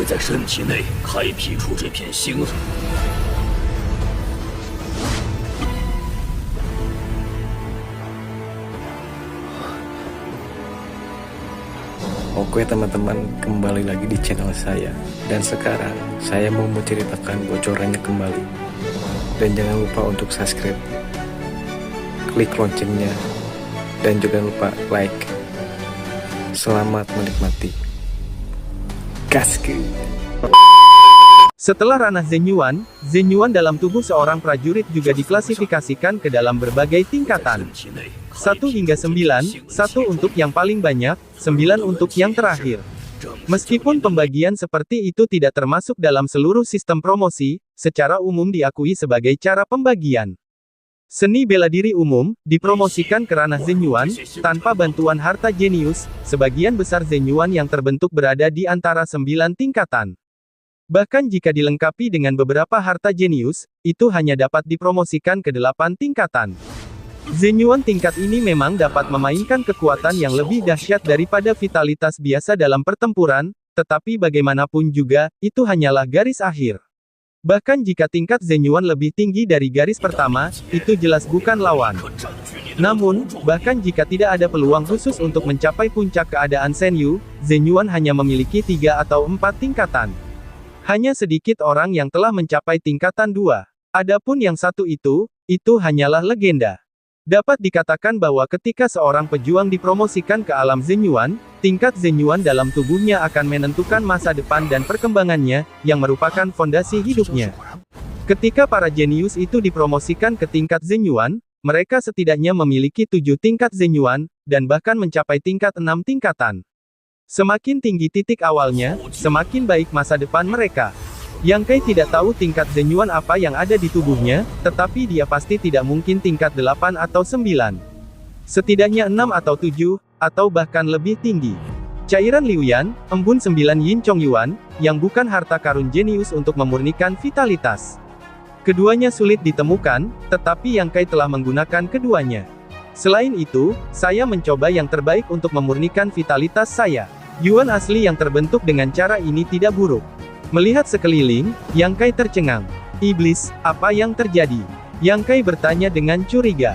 会在身体内开辟出这片星海。Oke teman-teman, kembali lagi di channel saya. Dan sekarang saya mau menceritakan bocorannya kembali. Dan jangan lupa untuk subscribe, klik loncengnya, dan jangan lupa like. Selamat menikmati. Gaske. Setelah ranah Zenyuan, Zenyuan dalam tubuh seorang prajurit juga diklasifikasikan ke dalam berbagai tingkatan. 1 hingga 9, 1 untuk yang paling banyak, 9 untuk yang terakhir. Meskipun pembagian seperti itu tidak termasuk dalam seluruh sistem promosi, secara umum diakui sebagai cara pembagian. Seni bela diri umum, dipromosikan ke ranah Zenyuan, tanpa bantuan harta jenius, sebagian besar Zenyuan yang terbentuk berada di antara 9 tingkatan. Bahkan jika dilengkapi dengan beberapa harta jenius, itu hanya dapat dipromosikan ke 8 tingkatan. Zenyuan tingkat ini memang dapat memainkan kekuatan yang lebih dahsyat daripada vitalitas biasa dalam pertempuran, tetapi bagaimanapun juga, itu hanyalah garis akhir. Bahkan jika tingkat Zenyuan lebih tinggi dari garis pertama, itu jelas bukan lawan. Namun, bahkan jika tidak ada peluang khusus untuk mencapai puncak keadaan Senyu, Zenyuan hanya memiliki 3 atau 4 tingkatan. Hanya sedikit orang yang telah mencapai tingkatan 2. Adapun yang satu itu hanyalah legenda. Dapat dikatakan bahwa ketika seorang pejuang dipromosikan ke alam Zenyuan, tingkat Zenyuan dalam tubuhnya akan menentukan masa depan dan perkembangannya, yang merupakan fondasi hidupnya. Ketika para jenius itu dipromosikan ke tingkat Zenyuan, mereka setidaknya memiliki 7 tingkat Zenyuan, dan bahkan mencapai tingkat 6 tingkatan. Semakin tinggi titik awalnya, semakin baik masa depan mereka. Yang Kai tidak tahu tingkat Zenyuan apa yang ada di tubuhnya, tetapi dia pasti tidak mungkin tingkat 8 atau 9. Setidaknya 6 atau 7, atau bahkan lebih tinggi. Cairan Liuyan, embun 9 Yin Chong Yuan, yang bukan harta karun jenius untuk memurnikan vitalitas. Keduanya sulit ditemukan, tetapi Yang Kai telah menggunakan keduanya. Selain itu, saya mencoba yang terbaik untuk memurnikan vitalitas saya. Yuan asli yang terbentuk dengan cara ini tidak buruk. Melihat sekeliling, Yang Kai tercengang. Iblis, apa yang terjadi? Yang Kai bertanya dengan curiga.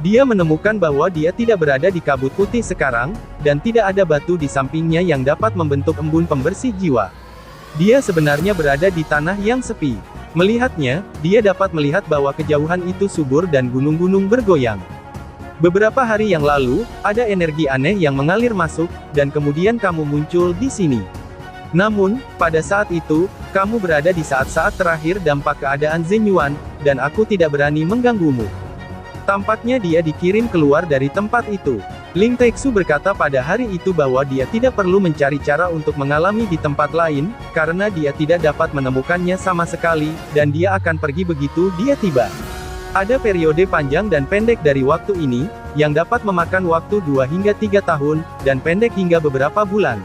Dia menemukan bahwa dia tidak berada di kabut putih sekarang, dan tidak ada batu di sampingnya yang dapat membentuk embun pembersih jiwa. Dia sebenarnya berada di tanah yang sepi. Melihatnya, dia dapat melihat bahwa kejauhan itu subur dan gunung-gunung bergoyang. Beberapa hari yang lalu, ada energi aneh yang mengalir masuk, dan kemudian kamu muncul di sini. Namun, pada saat itu, kamu berada di saat-saat terakhir dampak keadaan Zenyuan, dan aku tidak berani mengganggumu. Tampaknya dia dikirim keluar dari tempat itu. Ling Taixu berkata pada hari itu bahwa dia tidak perlu mencari cara untuk mengalami di tempat lain, karena dia tidak dapat menemukannya sama sekali, dan dia akan pergi begitu dia tiba. Ada periode panjang dan pendek dari waktu ini, yang dapat memakan waktu 2 hingga 3 tahun, dan pendek hingga beberapa bulan.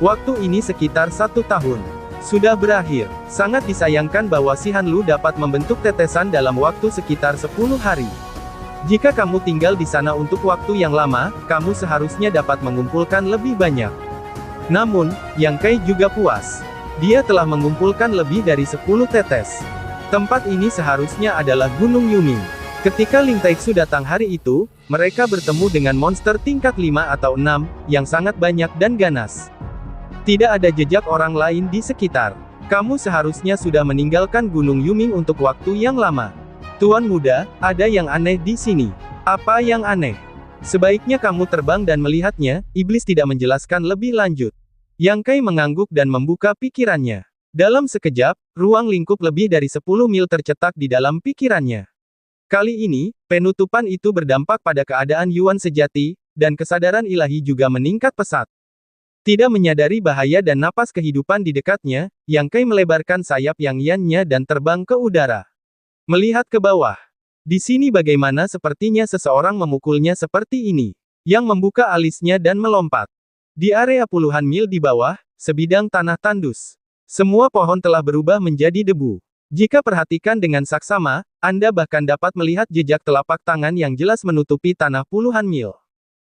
Waktu ini sekitar 1 tahun. Sudah berakhir. Sangat disayangkan bahwa si Hanlu dapat membentuk tetesan dalam waktu sekitar 10 hari. Jika kamu tinggal di sana untuk waktu yang lama, kamu seharusnya dapat mengumpulkan lebih banyak. Namun, Yang Kai juga puas. Dia telah mengumpulkan lebih dari 10 tetes. Tempat ini seharusnya adalah Gunung Yuming. Ketika Ling Taixu datang hari itu, mereka bertemu dengan monster tingkat 5 atau 6, yang sangat banyak dan ganas. Tidak ada jejak orang lain di sekitar. Kamu seharusnya sudah meninggalkan Gunung Yuming untuk waktu yang lama. Tuan muda, ada yang aneh di sini. Apa yang aneh? Sebaiknya kamu terbang dan melihatnya, iblis tidak menjelaskan lebih lanjut. Yang Kai mengangguk dan membuka pikirannya. Dalam sekejap, ruang lingkup lebih dari 10 mil tercetak di dalam pikirannya. Kali ini, penutupan itu berdampak pada keadaan Yuan sejati, dan kesadaran ilahi juga meningkat pesat. Tidak menyadari bahaya dan napas kehidupan di dekatnya, Yang Kai melebarkan sayap yang yannya dan terbang ke udara. Melihat ke bawah. Di sini bagaimana sepertinya seseorang memukulnya seperti ini. Yang membuka alisnya dan melompat. Di area puluhan mil di bawah, sebidang tanah tandus. Semua pohon telah berubah menjadi debu. Jika perhatikan dengan saksama, Anda bahkan dapat melihat jejak telapak tangan yang jelas menutupi tanah puluhan mil.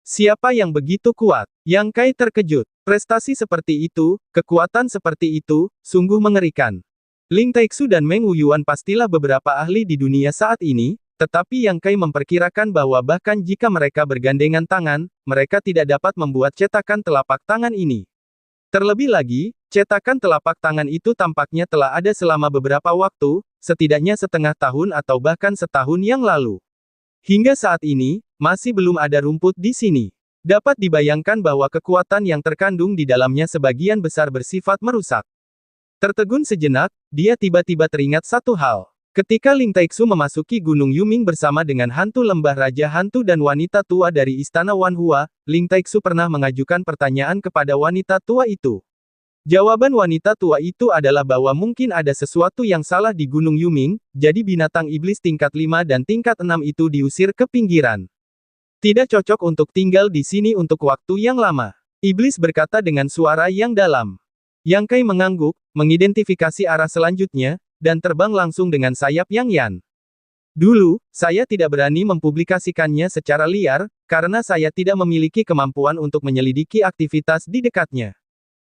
Siapa yang begitu kuat? Yang Kai terkejut. Prestasi seperti itu, kekuatan seperti itu, sungguh mengerikan. Ling Taixu dan Meng Wuyuan pastilah beberapa ahli di dunia saat ini, tetapi Yang Kai memperkirakan bahwa bahkan jika mereka bergandengan tangan, mereka tidak dapat membuat cetakan telapak tangan ini. Terlebih lagi, cetakan telapak tangan itu tampaknya telah ada selama beberapa waktu, setidaknya setengah tahun atau bahkan setahun yang lalu. Hingga saat ini, masih belum ada rumput di sini. Dapat dibayangkan bahwa kekuatan yang terkandung di dalamnya sebagian besar bersifat merusak. Tertegun sejenak, dia tiba-tiba teringat satu hal. Ketika Ling Taixu memasuki Gunung Yuming bersama dengan hantu lembah raja hantu dan wanita tua dari istana Wanhua, Ling Taixu pernah mengajukan pertanyaan kepada wanita tua itu. Jawaban wanita tua itu adalah bahwa mungkin ada sesuatu yang salah di Gunung Yuming, jadi binatang iblis tingkat 5 dan tingkat 6 itu diusir ke pinggiran. Tidak cocok untuk tinggal di sini untuk waktu yang lama. Iblis berkata dengan suara yang dalam. Yang Kai mengangguk, mengidentifikasi arah selanjutnya, dan terbang langsung dengan sayap Yang Yan. Dulu, saya tidak berani mempublikasikannya secara liar, karena saya tidak memiliki kemampuan untuk menyelidiki aktivitas di dekatnya.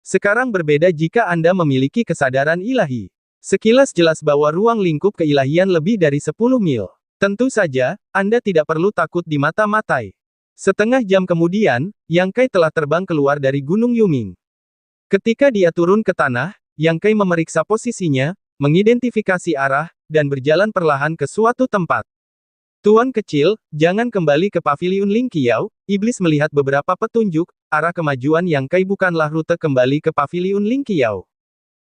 Sekarang berbeda jika Anda memiliki kesadaran ilahi. Sekilas jelas bahwa ruang lingkup keilahian lebih dari 10 mil. Tentu saja, Anda tidak perlu takut dimata-matai. Setengah jam kemudian, Yang Kai telah terbang keluar dari Gunung Yuming. Ketika dia turun ke tanah, Yang Kai memeriksa posisinya, mengidentifikasi arah, dan berjalan perlahan ke suatu tempat. Tuan kecil, jangan kembali ke paviliun Ling Qiao. Iblis melihat beberapa petunjuk, arah kemajuan Yang Kai bukanlah rute kembali ke paviliun Ling Qiao.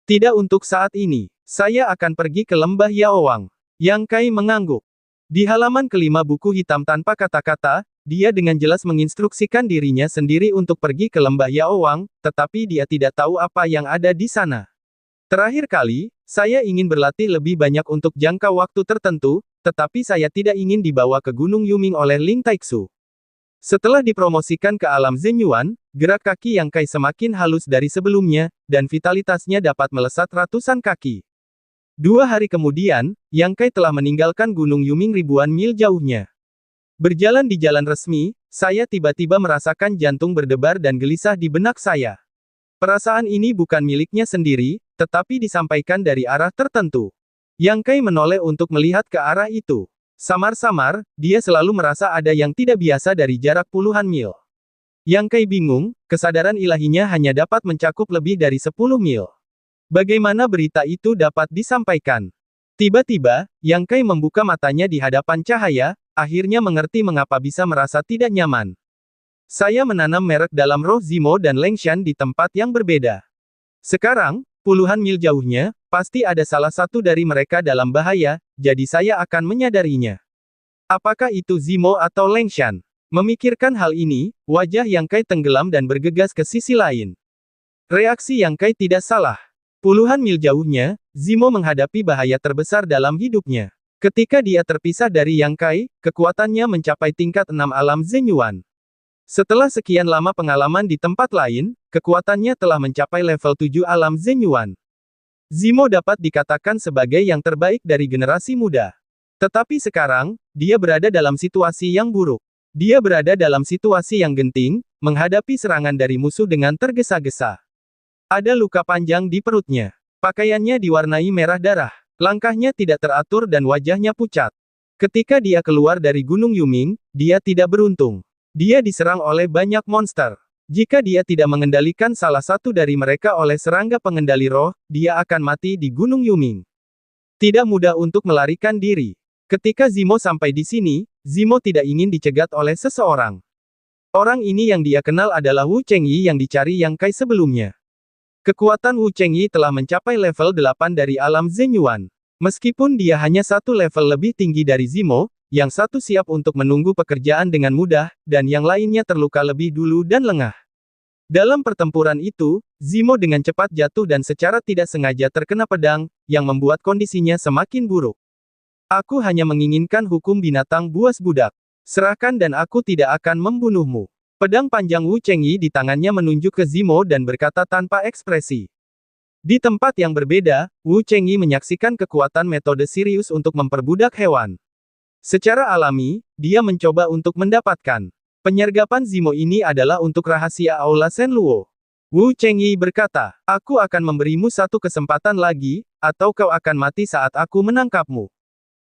Tidak untuk saat ini. Saya akan pergi ke lembah Yaowang. Yang Kai mengangguk. Di halaman kelima buku hitam tanpa kata-kata, dia dengan jelas menginstruksikan dirinya sendiri untuk pergi ke lembah Yaowang, tetapi dia tidak tahu apa yang ada di sana. Terakhir kali, saya ingin berlatih lebih banyak untuk jangka waktu tertentu, tetapi saya tidak ingin dibawa ke Gunung Yuming oleh Ling Taixu. Setelah dipromosikan ke alam Zenyuan, gerak kaki Yang Kai semakin halus dari sebelumnya, dan vitalitasnya dapat melesat ratusan kaki. 2 hari kemudian, Yang Kai telah meninggalkan Gunung Yuming ribuan mil jauhnya. Berjalan di jalan resmi, saya tiba-tiba merasakan jantung berdebar dan gelisah di benak saya. Perasaan ini bukan miliknya sendiri, tetapi disampaikan dari arah tertentu. Yang Kai menoleh untuk melihat ke arah itu. Samar-samar, dia selalu merasa ada yang tidak biasa dari jarak puluhan mil. Yang Kai bingung, kesadaran ilahinya hanya dapat mencakup lebih dari 10 mil. Bagaimana berita itu dapat disampaikan? Tiba-tiba, Yang Kai membuka matanya di hadapan cahaya, akhirnya mengerti mengapa bisa merasa tidak nyaman. Saya menanam merek dalam roh Zimo dan Lengshan di tempat yang berbeda. Sekarang, puluhan mil jauhnya, pasti ada salah satu dari mereka dalam bahaya, jadi saya akan menyadarinya. Apakah itu Zimo atau Lengshan? Memikirkan hal ini, wajah Yang Kai tenggelam dan bergegas ke sisi lain. Reaksi Yang Kai tidak salah. Puluhan mil jauhnya, Zimo menghadapi bahaya terbesar dalam hidupnya. Ketika dia terpisah dari Yang Kai, kekuatannya mencapai tingkat 6 alam Zenyuan. Setelah sekian lama pengalaman di tempat lain, kekuatannya telah mencapai level 7 alam Zenyuan. Zimo dapat dikatakan sebagai yang terbaik dari generasi muda. Tetapi sekarang, dia berada dalam situasi yang buruk. Dia berada dalam situasi yang genting, menghadapi serangan dari musuh dengan tergesa-gesa. Ada luka panjang di perutnya. Pakaiannya diwarnai merah darah. Langkahnya tidak teratur dan wajahnya pucat. Ketika dia keluar dari Gunung Yuming, dia tidak beruntung. Dia diserang oleh banyak monster. Jika dia tidak mengendalikan salah satu dari mereka oleh serangga pengendali roh, dia akan mati di Gunung Yuming. Tidak mudah untuk melarikan diri. Ketika Zimo sampai di sini, Zimo tidak ingin dicegat oleh seseorang. Orang ini yang dia kenal adalah Wu Chengyi yang dicari Yang Kai sebelumnya. Kekuatan Wu Chengyi telah mencapai level 8 dari alam Zenyuan. Meskipun dia hanya satu level lebih tinggi dari Zimo, yang satu siap untuk menunggu pekerjaan dengan mudah, dan yang lainnya terluka lebih dulu dan lengah. Dalam pertempuran itu, Zimo dengan cepat jatuh dan secara tidak sengaja terkena pedang, yang membuat kondisinya semakin buruk. Aku hanya menginginkan hukum binatang buas budak. Serahkan dan aku tidak akan membunuhmu. Pedang panjang Wu Chengyi di tangannya menunjuk ke Zimo dan berkata tanpa ekspresi. Di tempat yang berbeda, Wu Chengyi menyaksikan kekuatan metode Sirius untuk memperbudak hewan. Secara alami, dia mencoba untuk mendapatkan Penyergapan Zimo ini adalah untuk rahasia Aula Shenluo. Wu Chengyi berkata, aku akan memberimu satu kesempatan lagi, atau kau akan mati saat aku menangkapmu.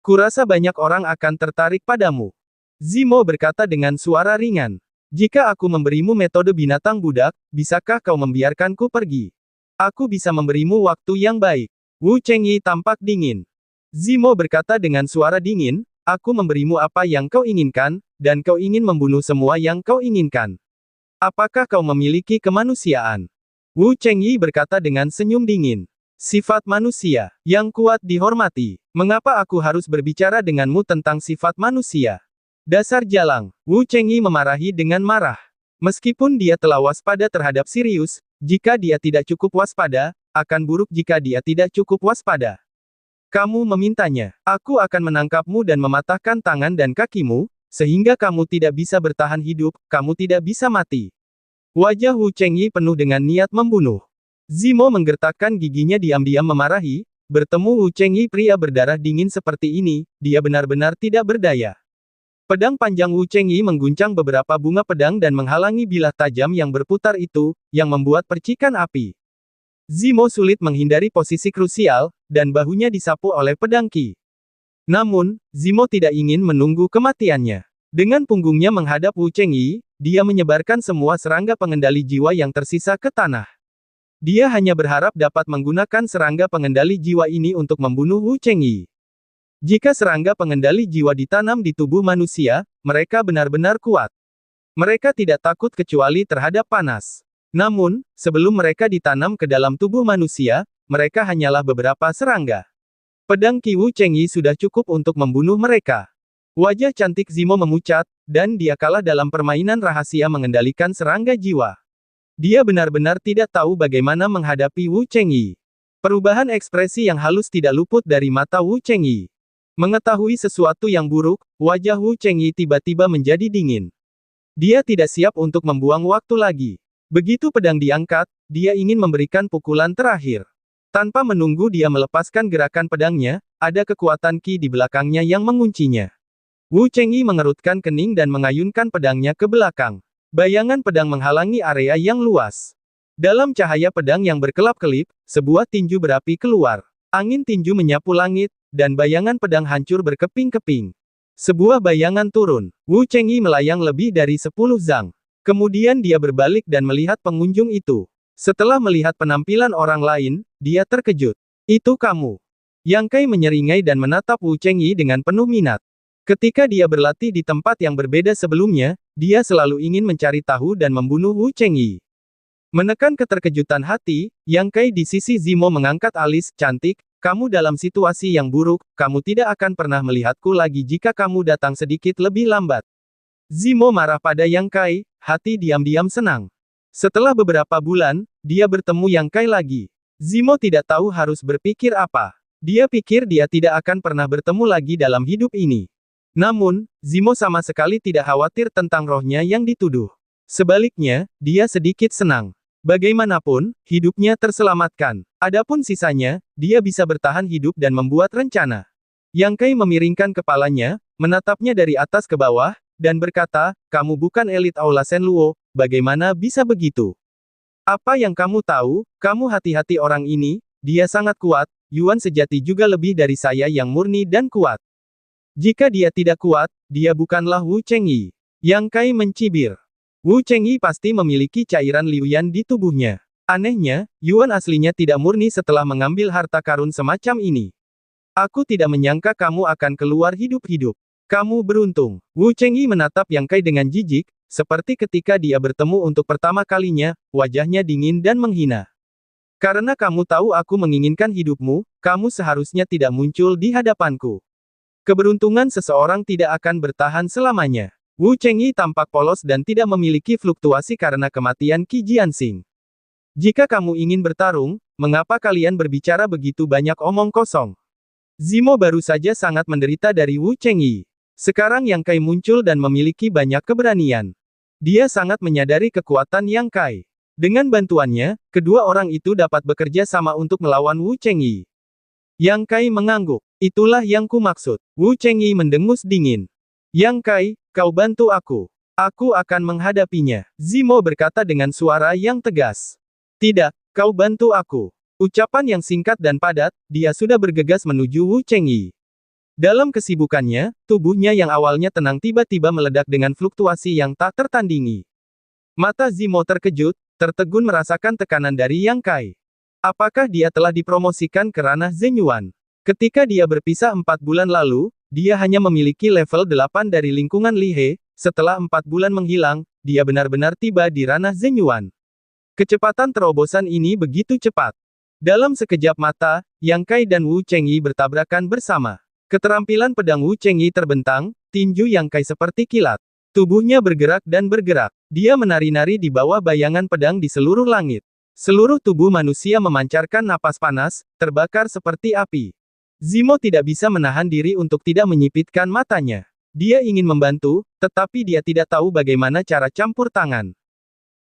Kurasa banyak orang akan tertarik padamu. Zimo berkata dengan suara ringan. Jika aku memberimu metode binatang budak, bisakah kau membiarkanku pergi? Aku bisa memberimu waktu yang baik. Wu Chengyi tampak dingin. Zimo berkata dengan suara dingin, aku memberimu apa yang kau inginkan, dan kau ingin membunuh semua yang kau inginkan. Apakah kau memiliki kemanusiaan? Wu Chengyi berkata dengan senyum dingin. Sifat manusia, yang kuat dihormati. Mengapa aku harus berbicara denganmu tentang sifat manusia? Dasar jalang, Wu Chengyi memarahi dengan marah. Meskipun dia telah waspada terhadap Sirius, jika dia tidak cukup waspada, akan buruk jika dia tidak cukup waspada. Kamu memintanya, aku akan menangkapmu dan mematahkan tangan dan kakimu, sehingga kamu tidak bisa bertahan hidup, kamu tidak bisa mati. Wajah Wu Chengyi penuh dengan niat membunuh. Zimo menggertakkan giginya diam-diam memarahi, bertemu Wu Chengyi pria berdarah dingin seperti ini, dia benar-benar tidak berdaya. Pedang panjang Wu Chengyi mengguncang beberapa bunga pedang dan menghalangi bilah tajam yang berputar itu, yang membuat percikan api. Zimo sulit menghindari posisi krusial, dan bahunya disapu oleh pedang Qi. Namun, Zimo tidak ingin menunggu kematiannya. Dengan punggungnya menghadap Wu Chengyi, dia menyebarkan semua serangga pengendali jiwa yang tersisa ke tanah. Dia hanya berharap dapat menggunakan serangga pengendali jiwa ini untuk membunuh Wu Chengyi. Jika serangga pengendali jiwa ditanam di tubuh manusia, mereka benar-benar kuat. Mereka tidak takut kecuali terhadap panas. Namun, sebelum mereka ditanam ke dalam tubuh manusia, mereka hanyalah beberapa serangga. Pedang Qi Wu Chengyi sudah cukup untuk membunuh mereka. Wajah cantik Zimo memucat, dan dia kalah dalam permainan rahasia mengendalikan serangga jiwa. Dia benar-benar tidak tahu bagaimana menghadapi Wu Chengyi. Perubahan ekspresi yang halus tidak luput dari mata Wu Chengyi. Mengetahui sesuatu yang buruk, wajah Wu Chengyi tiba-tiba menjadi dingin. Dia tidak siap untuk membuang waktu lagi. Begitu pedang diangkat, dia ingin memberikan pukulan terakhir. Tanpa menunggu dia melepaskan gerakan pedangnya, ada kekuatan Qi di belakangnya yang menguncinya. Wu Chengyi mengerutkan kening dan mengayunkan pedangnya ke belakang. Bayangan pedang menghalangi area yang luas. Dalam cahaya pedang yang berkelap-kelip, sebuah tinju berapi keluar. Angin tinju menyapu langit, dan bayangan pedang hancur berkeping-keping. Sebuah bayangan turun. Wu Chengyi melayang lebih dari 10 zang. Kemudian dia berbalik dan melihat pengunjung itu. Setelah melihat penampilan orang lain, dia terkejut. Itu kamu. Yang Kai menyeringai dan menatap Wu Chengyi dengan penuh minat. Ketika dia berlatih di tempat yang berbeda sebelumnya, dia selalu ingin mencari tahu dan membunuh Wu Chengyi. Menekan keterkejutan hati, Yang Kai di sisi Zimo mengangkat alis, cantik, kamu dalam situasi yang buruk, kamu tidak akan pernah melihatku lagi jika kamu datang sedikit lebih lambat. Zimo marah pada Yang Kai, hati diam-diam senang. Setelah beberapa bulan, dia bertemu Yang Kai lagi. Zimo tidak tahu harus berpikir apa. Dia pikir dia tidak akan pernah bertemu lagi dalam hidup ini. Namun, Zimo sama sekali tidak khawatir tentang rohnya yang dituduh. Sebaliknya, dia sedikit senang. Bagaimanapun, hidupnya terselamatkan. Adapun sisanya, dia bisa bertahan hidup dan membuat rencana. Yang Kai memiringkan kepalanya, menatapnya dari atas ke bawah, dan berkata, kamu bukan elit Aula Shenluo, bagaimana bisa begitu? Apa yang kamu tahu, kamu hati-hati orang ini, dia sangat kuat, Yuan sejati juga lebih dari saya yang murni dan kuat. Jika dia tidak kuat, dia bukanlah Wu Chengyi. Yang Kai mencibir. Wu Chengyi pasti memiliki cairan Liuyan di tubuhnya. Anehnya, Yuan aslinya tidak murni setelah mengambil harta karun semacam ini. Aku tidak menyangka kamu akan keluar hidup-hidup. Kamu beruntung. Wu Chengyi menatap Yang Kai dengan jijik, seperti ketika dia bertemu untuk pertama kalinya, wajahnya dingin dan menghina. Karena kamu tahu aku menginginkan hidupmu, kamu seharusnya tidak muncul di hadapanku. Keberuntungan seseorang tidak akan bertahan selamanya. Wu Chengyi tampak polos dan tidak memiliki fluktuasi karena kematian Qi Jianxing. Jika kamu ingin bertarung, mengapa kalian berbicara begitu banyak omong kosong? Zimo baru saja sangat menderita dari Wu Chengyi. Sekarang Yang Kai muncul dan memiliki banyak keberanian. Dia sangat menyadari kekuatan Yang Kai. Dengan bantuannya, kedua orang itu dapat bekerja sama untuk melawan Wu Chengyi. Yang Kai mengangguk. Itulah yang ku maksud. Wu Chengyi mendengus dingin. Yang Kai, kau bantu aku. Aku akan menghadapinya. Zimo berkata dengan suara yang tegas. Tidak, kau bantu aku. Ucapan yang singkat dan padat, dia sudah bergegas menuju Wu Chengyi. Dalam kesibukannya, tubuhnya yang awalnya tenang tiba-tiba meledak dengan fluktuasi yang tak tertandingi. Mata Zimo terkejut, tertegun merasakan tekanan dari Yang Kai. Apakah dia telah dipromosikan ke ranah Zenyuan? Ketika dia berpisah 4 bulan lalu, dia hanya memiliki level 8 dari lingkungan Lihe. Setelah 4 bulan menghilang, dia benar-benar tiba di ranah Zenyuan. Kecepatan terobosan ini begitu cepat. Dalam sekejap mata, Yang Kai dan Wu Chengyi bertabrakan bersama. Keterampilan pedang Wu Chengyi terbentang, tinju Yang Kai seperti kilat. Tubuhnya bergerak dan bergerak. Dia menari-nari di bawah bayangan pedang di seluruh langit. Seluruh tubuh manusia memancarkan napas panas, terbakar seperti api. Zimo tidak bisa menahan diri untuk tidak menyipitkan matanya. Dia ingin membantu, tetapi dia tidak tahu bagaimana cara campur tangan.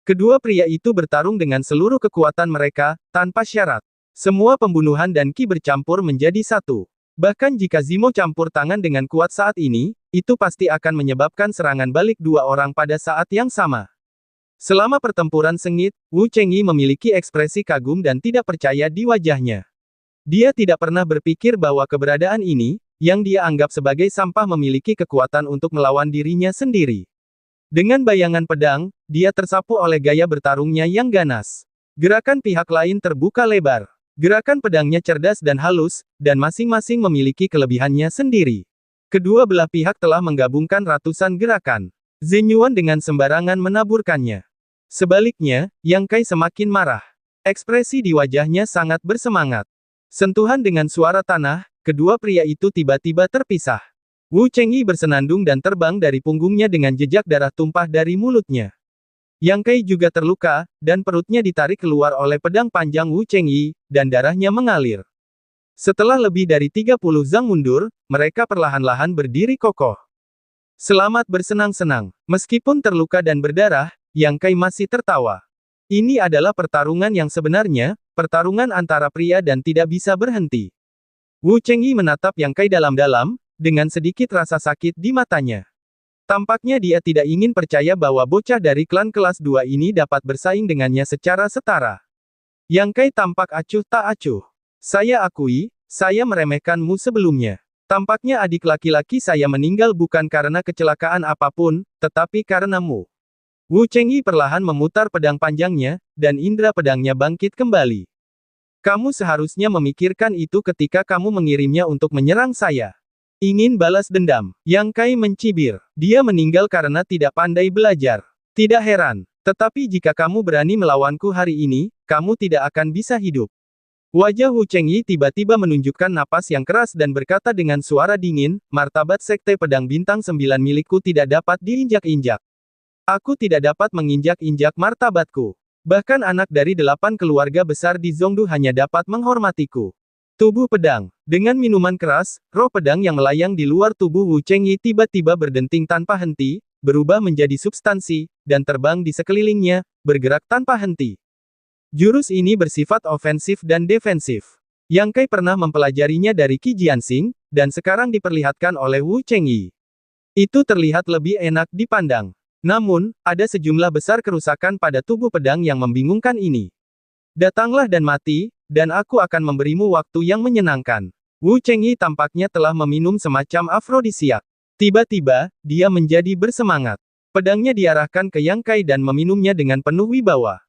Kedua pria itu bertarung dengan seluruh kekuatan mereka, tanpa syarat. Semua pembunuhan dan ki bercampur menjadi satu. Bahkan jika Zimo campur tangan dengan kuat saat ini, itu pasti akan menyebabkan serangan balik dua orang pada saat yang sama. Selama pertempuran sengit, Wu Chengyi memiliki ekspresi kagum dan tidak percaya di wajahnya. Dia tidak pernah berpikir bahwa keberadaan ini, yang dia anggap sebagai sampah memiliki kekuatan untuk melawan dirinya sendiri. Dengan bayangan pedang, dia tersapu oleh gaya bertarungnya yang ganas. Gerakan pihak lain terbuka lebar. Gerakan pedangnya cerdas dan halus, dan masing-masing memiliki kelebihannya sendiri. Kedua belah pihak telah menggabungkan ratusan gerakan. Zenyuan dengan sembarangan menaburkannya. Sebaliknya, Yang Kai semakin marah. Ekspresi di wajahnya sangat bersemangat. Sentuhan dengan suara tanah, kedua pria itu tiba-tiba terpisah. Wu Chengyi bersenandung dan terbang dari punggungnya dengan jejak darah tumpah dari mulutnya. Yang Kai juga terluka, dan perutnya ditarik keluar oleh pedang panjang Wu Chengyi, dan darahnya mengalir. Setelah lebih dari 30 zang mundur, mereka perlahan-lahan berdiri kokoh. Selamat bersenang-senang. Meskipun terluka dan berdarah, Yang Kai masih tertawa. Ini adalah pertarungan yang sebenarnya, pertarungan antara pria dan tidak bisa berhenti. Wu Chengyi menatap Yang Kai dalam-dalam, dengan sedikit rasa sakit di matanya. Tampaknya dia tidak ingin percaya bahwa bocah dari klan kelas 2 ini dapat bersaing dengannya secara setara. Yang Kai tampak acuh tak acuh. Saya akui, saya meremehkanmu sebelumnya. Tampaknya adik laki-laki saya meninggal bukan karena kecelakaan apapun, tetapi karenamu. Wu Chengyi perlahan memutar pedang panjangnya, dan indera pedangnya bangkit kembali. Kamu seharusnya memikirkan itu ketika kamu mengirimnya untuk menyerang saya. Ingin balas dendam. Yang Kai mencibir. Dia meninggal karena tidak pandai belajar. Tidak heran. Tetapi jika kamu berani melawanku hari ini, kamu tidak akan bisa hidup. Wajah Wu Chengyi tiba-tiba menunjukkan napas yang keras dan berkata dengan suara dingin, martabat Sekte Pedang Bintang 9 milikku tidak dapat diinjak-injak. Aku tidak dapat menginjak-injak martabatku. Bahkan anak dari 8 keluarga besar di Zhongdu hanya dapat menghormatiku. Tubuh pedang. Dengan minuman keras, roh pedang yang melayang di luar tubuh Wu Chengyi tiba-tiba berdenting tanpa henti, berubah menjadi substansi, dan terbang di sekelilingnya, bergerak tanpa henti. Jurus ini bersifat ofensif dan defensif. Yang Kai pernah mempelajarinya dari Qi Jianxing, dan sekarang diperlihatkan oleh Wu Chengyi. Itu terlihat lebih enak dipandang. Namun, ada sejumlah besar kerusakan pada tubuh pedang yang membingungkan ini. Datanglah dan mati, dan aku akan memberimu waktu yang menyenangkan. Wu Chengyi tampaknya telah meminum semacam afrodisiak. Tiba-tiba, dia menjadi bersemangat. Pedangnya diarahkan ke Yang Kai dan meminumnya dengan penuh wibawa.